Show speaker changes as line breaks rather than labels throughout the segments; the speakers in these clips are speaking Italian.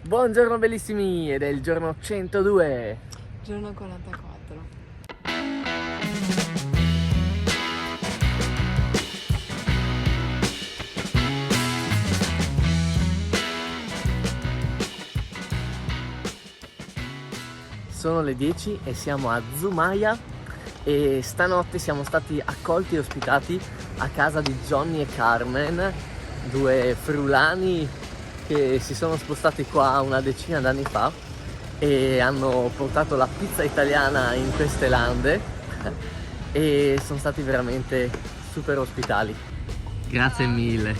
Buongiorno bellissimi, ed è il giorno 102.
Giorno 44.
Sono le 10 e siamo a Zumaia e stanotte siamo stati accolti e ospitati a casa di Johnny e Carmen, due friulani che si sono spostati qua una decina d'anni fa e hanno portato la pizza italiana in queste lande e sono stati veramente super ospitali. Grazie mille.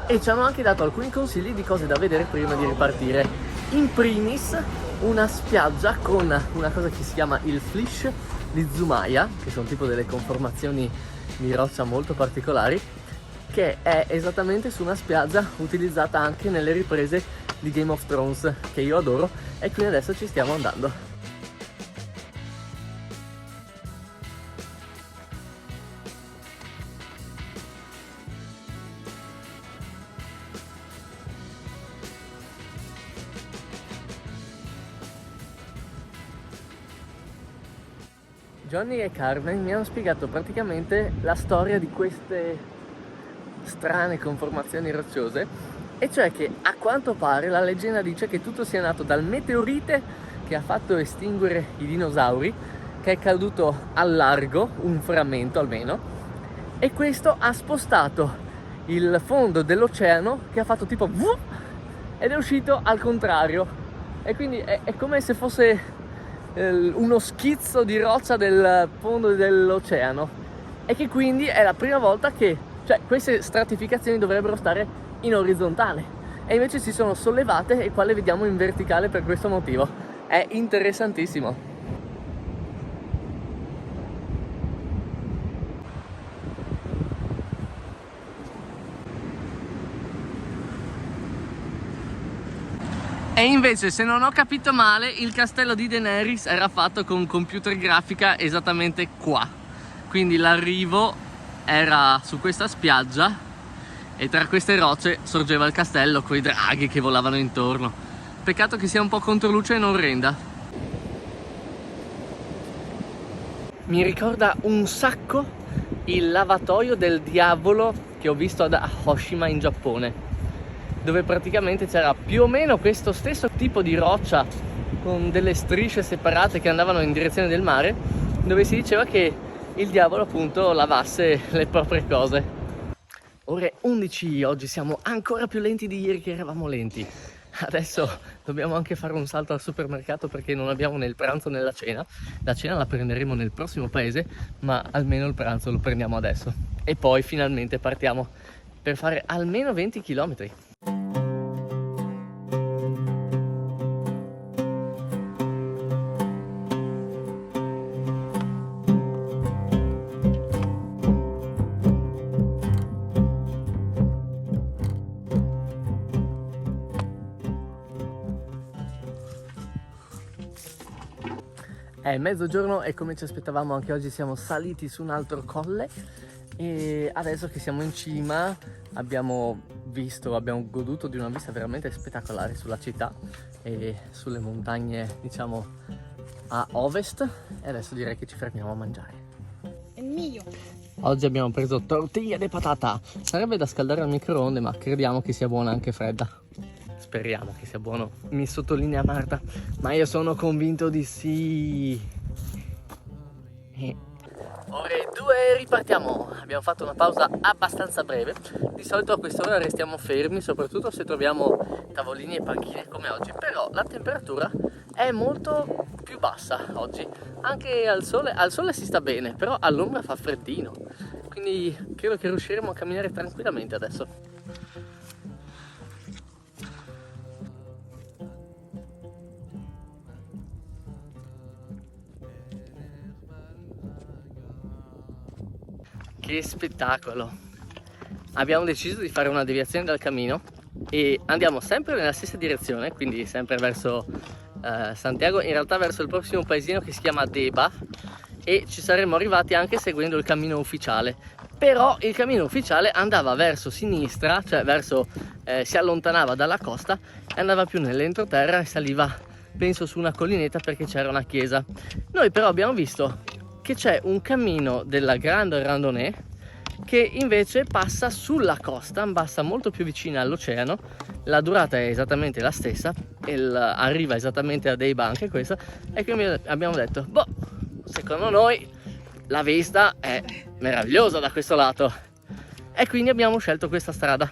E ci hanno anche dato alcuni consigli di cose da vedere prima di ripartire. In primis una spiaggia con una cosa che si chiama il Flysch di Zumaia, che sono tipo delle conformazioni di roccia molto particolari, che è esattamente su una spiaggia utilizzata anche nelle riprese di Game of Thrones, che io adoro, e quindi adesso ci stiamo andando. Johnny e Carmen mi hanno spiegato praticamente la storia di queste strane conformazioni rocciose, e cioè che a quanto pare la leggenda dice che tutto sia nato dal meteorite che ha fatto estinguere i dinosauri, che è caduto al largo, un frammento almeno, e questo ha spostato il fondo dell'oceano, che ha fatto tipo ed è uscito al contrario, e quindi è come se fosse uno schizzo di roccia del fondo dell'oceano, e che quindi è la prima volta che, cioè, queste stratificazioni dovrebbero stare in orizzontale e invece si sono sollevate, e qua le vediamo in verticale per questo motivo. È interessantissimo. E invece, se non ho capito male, il castello di Daenerys era fatto con computer grafica esattamente qua. Quindi l'arrivo era su questa spiaggia e tra queste rocce sorgeva il castello con i draghi che volavano intorno. Peccato che sia un po' controluce e non renda. Mi ricorda un sacco il lavatoio del diavolo che ho visto ad Hiroshima in Giappone, dove praticamente c'era più o meno questo stesso tipo di roccia con delle strisce separate che andavano in direzione del mare, dove si diceva che il diavolo appunto lavasse le proprie cose. Ore 11, oggi siamo ancora più lenti di ieri che eravamo lenti. Adesso dobbiamo anche fare un salto al supermercato perché non abbiamo né il pranzo né la cena. La cena la prenderemo nel prossimo paese, ma almeno il pranzo lo prendiamo adesso. E poi finalmente partiamo per fare almeno 20 km. È mezzogiorno e come ci aspettavamo anche oggi siamo saliti su un altro colle, e adesso che siamo in cima abbiamo goduto di una vista veramente spettacolare sulla città e sulle montagne, diciamo, a ovest, e adesso direi che ci fermiamo a mangiare.
È mio.
Oggi abbiamo preso tortiglia di patata, sarebbe da scaldare al microonde, ma crediamo che sia buona anche fredda. Speriamo che sia buono, mi sottolinea Marta, ma io sono convinto di sì. Ore 2 ripartiamo, abbiamo fatto una pausa abbastanza breve. Di solito a quest'ora restiamo fermi, soprattutto se troviamo tavolini e panchine come oggi, però la temperatura è molto più bassa oggi. Anche al sole si sta bene, però all'ombra fa freddino, quindi credo che riusciremo a camminare tranquillamente adesso. Che spettacolo! Abbiamo deciso di fare una deviazione dal cammino e andiamo sempre nella stessa direzione, quindi sempre verso Santiago, in realtà verso il prossimo paesino che si chiama Deba, e ci saremmo arrivati anche seguendo il cammino ufficiale. Però il cammino ufficiale andava verso sinistra, cioè verso si allontanava dalla costa e andava più nell'entroterra e saliva, penso, su una collinetta perché c'era una chiesa. Noi però abbiamo visto che c'è un cammino della Grande Randonnée che invece passa sulla costa, passa molto più vicina all'oceano. La durata è esattamente la stessa e arriva esattamente a Deiba anche questa, e quindi abbiamo detto, boh, secondo noi la vista è meravigliosa da questo lato, e quindi abbiamo scelto questa strada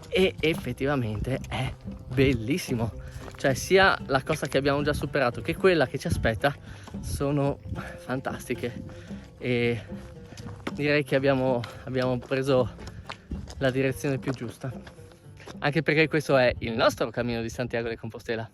e effettivamente è bellissimo. Cioè sia la costa che abbiamo già superato che quella che ci aspetta sono fantastiche, e direi che abbiamo preso la direzione più giusta, anche perché questo è il nostro cammino di Santiago de Compostela.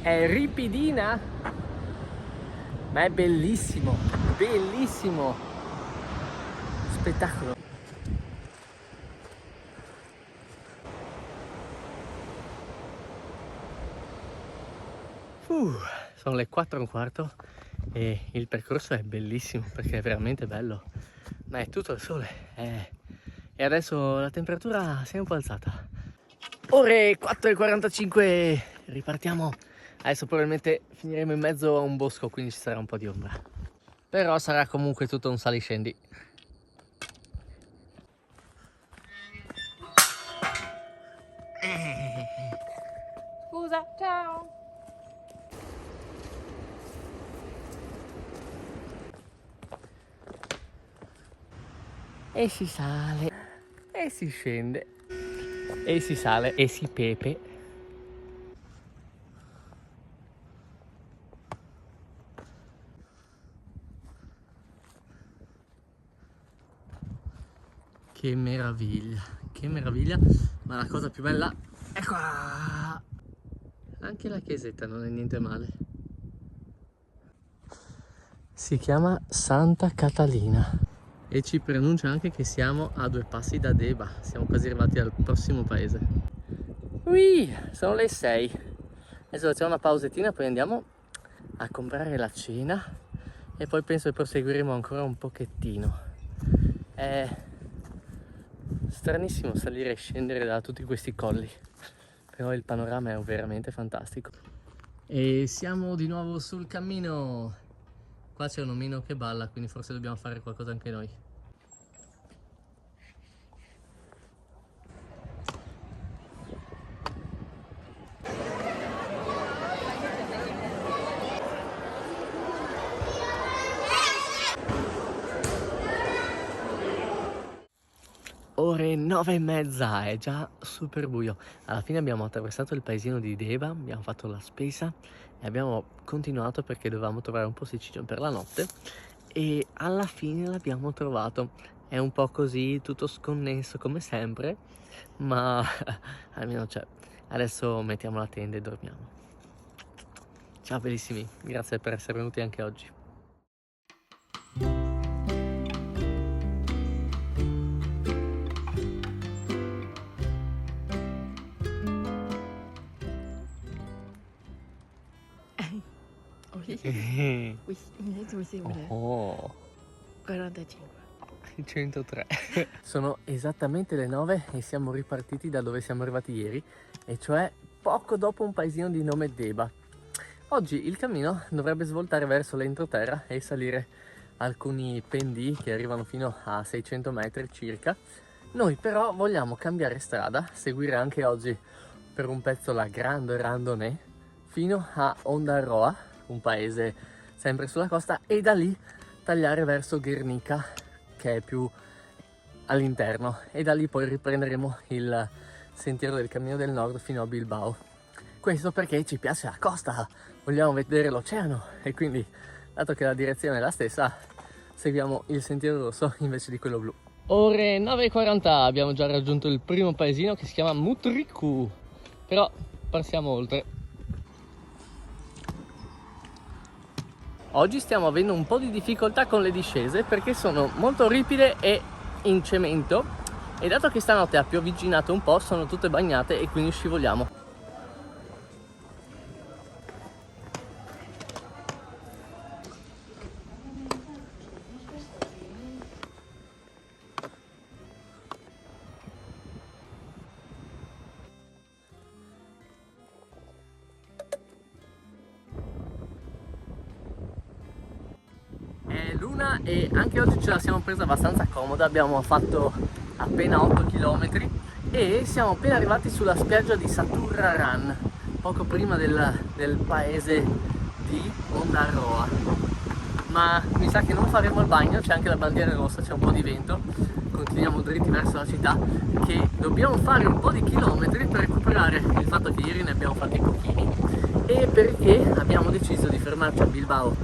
È ripidina, ma è bellissimo, bellissimo, spettacolo. Sono le 4:15 e il percorso è bellissimo perché è veramente bello, ma è tutto il sole e adesso la temperatura si è un po' alzata. Ore 4:45, ripartiamo. Adesso probabilmente finiremo in mezzo a un bosco, quindi ci sarà un po' di ombra, però sarà comunque tutto un saliscendi.
Scusa, ciao.
E si sale e si scende e si sale e si pepe. Che meraviglia, ma la cosa più bella è qua. Anche la chiesetta non è niente male. Si chiama Santa Catalina e ci preannuncia anche che siamo a 2 passi da Deiba. Siamo quasi arrivati al prossimo paese. Ui, sono le 6. Adesso facciamo una pausettina, poi andiamo a comprare la cena e poi penso che proseguiremo ancora un pochettino. È stranissimo salire e scendere da tutti questi colli, però il panorama è veramente fantastico. E siamo di nuovo sul cammino. Qua c'è un omino che balla, quindi forse dobbiamo fare qualcosa anche noi. Ore 9:30, è già super buio. Alla fine abbiamo attraversato il paesino di Deiba, abbiamo fatto la spesa e abbiamo continuato perché dovevamo trovare un posticino per la notte, e alla fine l'abbiamo trovato. È un po' così, tutto sconnesso come sempre, ma almeno c'è. Adesso mettiamo la tenda e dormiamo. Ciao bellissimi, grazie per essere venuti anche oggi.
Oui, mi sembra.
Oh,
45.
103. Sono esattamente le 9 e siamo ripartiti da dove siamo arrivati ieri, e cioè poco dopo un paesino di nome Deiba. Oggi il cammino dovrebbe svoltare verso l'entroterra e salire alcuni pendii che arrivano fino a 600 metri circa. Noi però vogliamo cambiare strada, seguire anche oggi per un pezzo la Grande Randonnée fino a Ondarroa, un paese sempre sulla costa, e da lì tagliare verso Guernica, che è più all'interno, e da lì poi riprenderemo il sentiero del Cammino del Nord fino a Bilbao. Questo perché ci piace la costa, vogliamo vedere l'oceano, e quindi, dato che la direzione è la stessa, seguiamo il sentiero rosso invece di quello blu. Ore 9:40, abbiamo già raggiunto il primo paesino che si chiama Mutriku, però passiamo oltre. Oggi stiamo avendo un po' di difficoltà con le discese perché sono molto ripide e in cemento, e dato che stanotte ha piovigginato un po', sono tutte bagnate e quindi scivoliamo. È l'una e anche oggi ce la siamo presa abbastanza comoda, abbiamo fatto appena 8 km e siamo appena arrivati sulla spiaggia di Saturraran, poco prima del paese di Ondarroa. Ma mi sa che non faremo il bagno, c'è anche la bandiera rossa, c'è un po' di vento, continuiamo dritti verso la città, che dobbiamo fare un po' di chilometri per recuperare il fatto che ieri ne abbiamo fatti pochini e perché abbiamo deciso di fermarci a Bilbao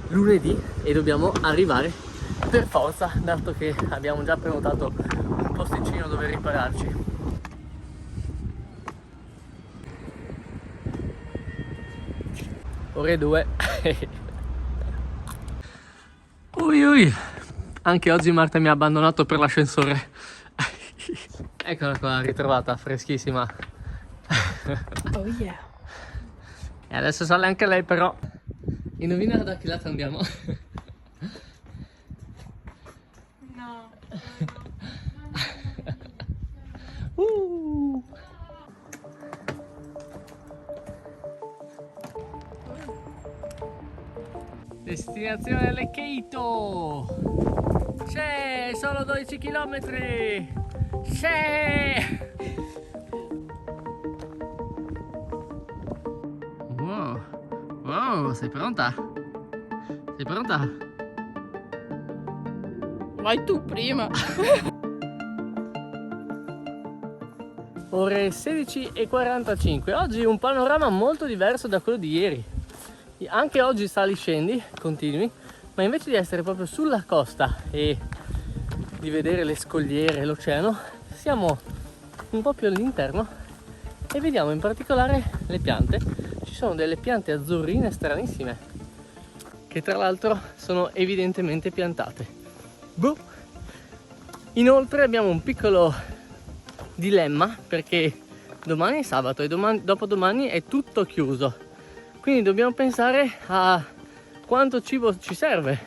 lunedì e dobbiamo arrivare per forza, dato che abbiamo già prenotato un posticino dove ripararci. Ore 2. Ui ui, anche oggi Marta mi ha abbandonato per l'ascensore. Eccola qua, ritrovata, freschissima.
Oh yeah.
E adesso sale anche lei, però. Indovina da che lato andiamo?
No.
Destinazione Lekeito! C'è solo 12 km! C'è! Wow! Wow, sei pronta? Sei pronta?
Vai tu prima.
Ore 16:45. Oggi un panorama molto diverso da quello di ieri. Anche oggi sali scendi continui, ma invece di essere proprio sulla costa e di vedere le scogliere e l'oceano, siamo un po' più all'interno e vediamo in particolare le piante. Ci sono delle piante azzurrine stranissime che tra l'altro sono evidentemente piantate. Boh. Inoltre abbiamo un piccolo dilemma perché domani è sabato e dopodomani è tutto chiuso. Quindi dobbiamo pensare a quanto cibo ci serve,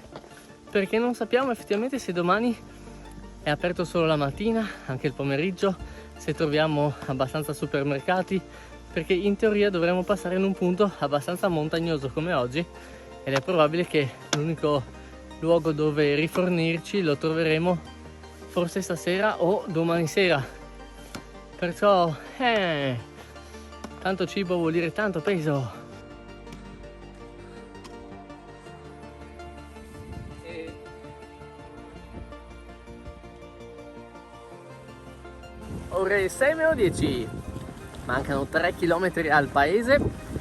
perché non sappiamo effettivamente se domani è aperto solo la mattina, anche il pomeriggio, se troviamo abbastanza supermercati, perché in teoria dovremmo passare in un punto abbastanza montagnoso come oggi ed è probabile che l'unico luogo dove rifornirci lo troveremo forse stasera o domani sera. Perciò, tanto cibo vuol dire tanto peso. Ore 6:10, mancano 3 km al paese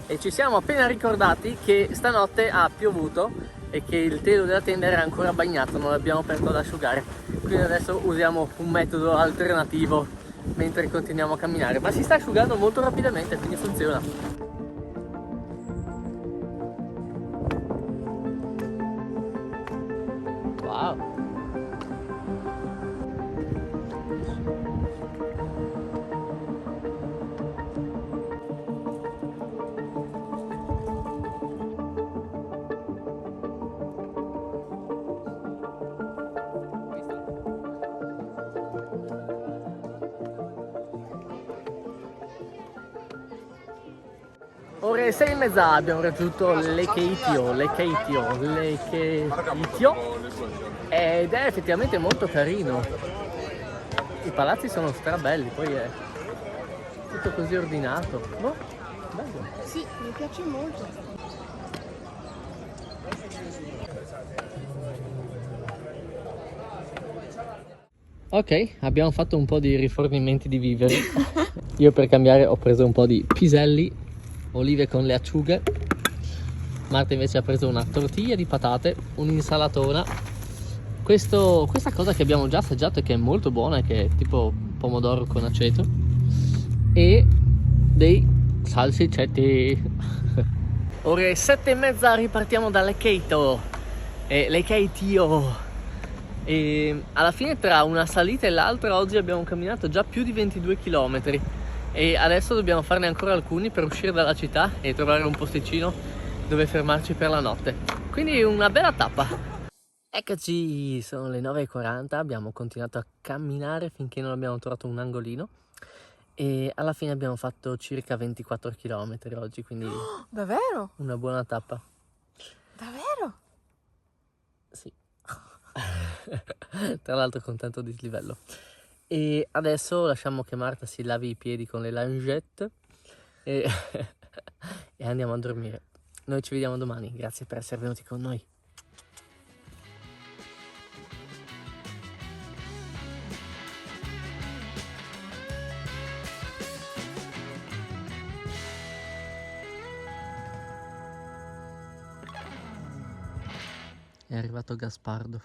e ci siamo appena ricordati che stanotte ha piovuto e che il telo della tenda era ancora bagnato, non l'abbiamo aperto ad asciugare, quindi adesso usiamo un metodo alternativo mentre continuiamo a camminare, ma si sta asciugando molto rapidamente, quindi funziona. Wow. Ore 6:30 abbiamo raggiunto Lekeitio ed è effettivamente molto carino. I palazzi sono strabelli, poi è tutto così ordinato. Boh, bello.
Sì, mi piace molto.
Ok, abbiamo fatto un po' di rifornimenti di viveri. Io per cambiare ho preso un po' di piselli, olive con le acciughe. Marta invece ha preso una tortiglia di patate, un'insalatona, questa cosa che abbiamo già assaggiato e che è molto buona, che è tipo pomodoro con aceto, e dei Salsicetti. Ore 7:30 ripartiamo da Lekeito. Lekeitio. E alla fine tra una salita e l'altra oggi abbiamo camminato già più di 22 km e adesso dobbiamo farne ancora alcuni per uscire dalla città e trovare un posticino dove fermarci per la notte. Quindi una bella tappa. Eccoci, sono le 9:40, abbiamo continuato a camminare finché non abbiamo trovato un angolino e alla fine abbiamo fatto circa 24 km oggi, quindi
Davvero?
una buona tappa.
Davvero?
Sì. Tra l'altro contento di dislivello. E adesso lasciamo che Marta si lavi i piedi con le lingette e, e andiamo a dormire. Noi ci vediamo domani, grazie per essere venuti con noi. È arrivato Gaspardo.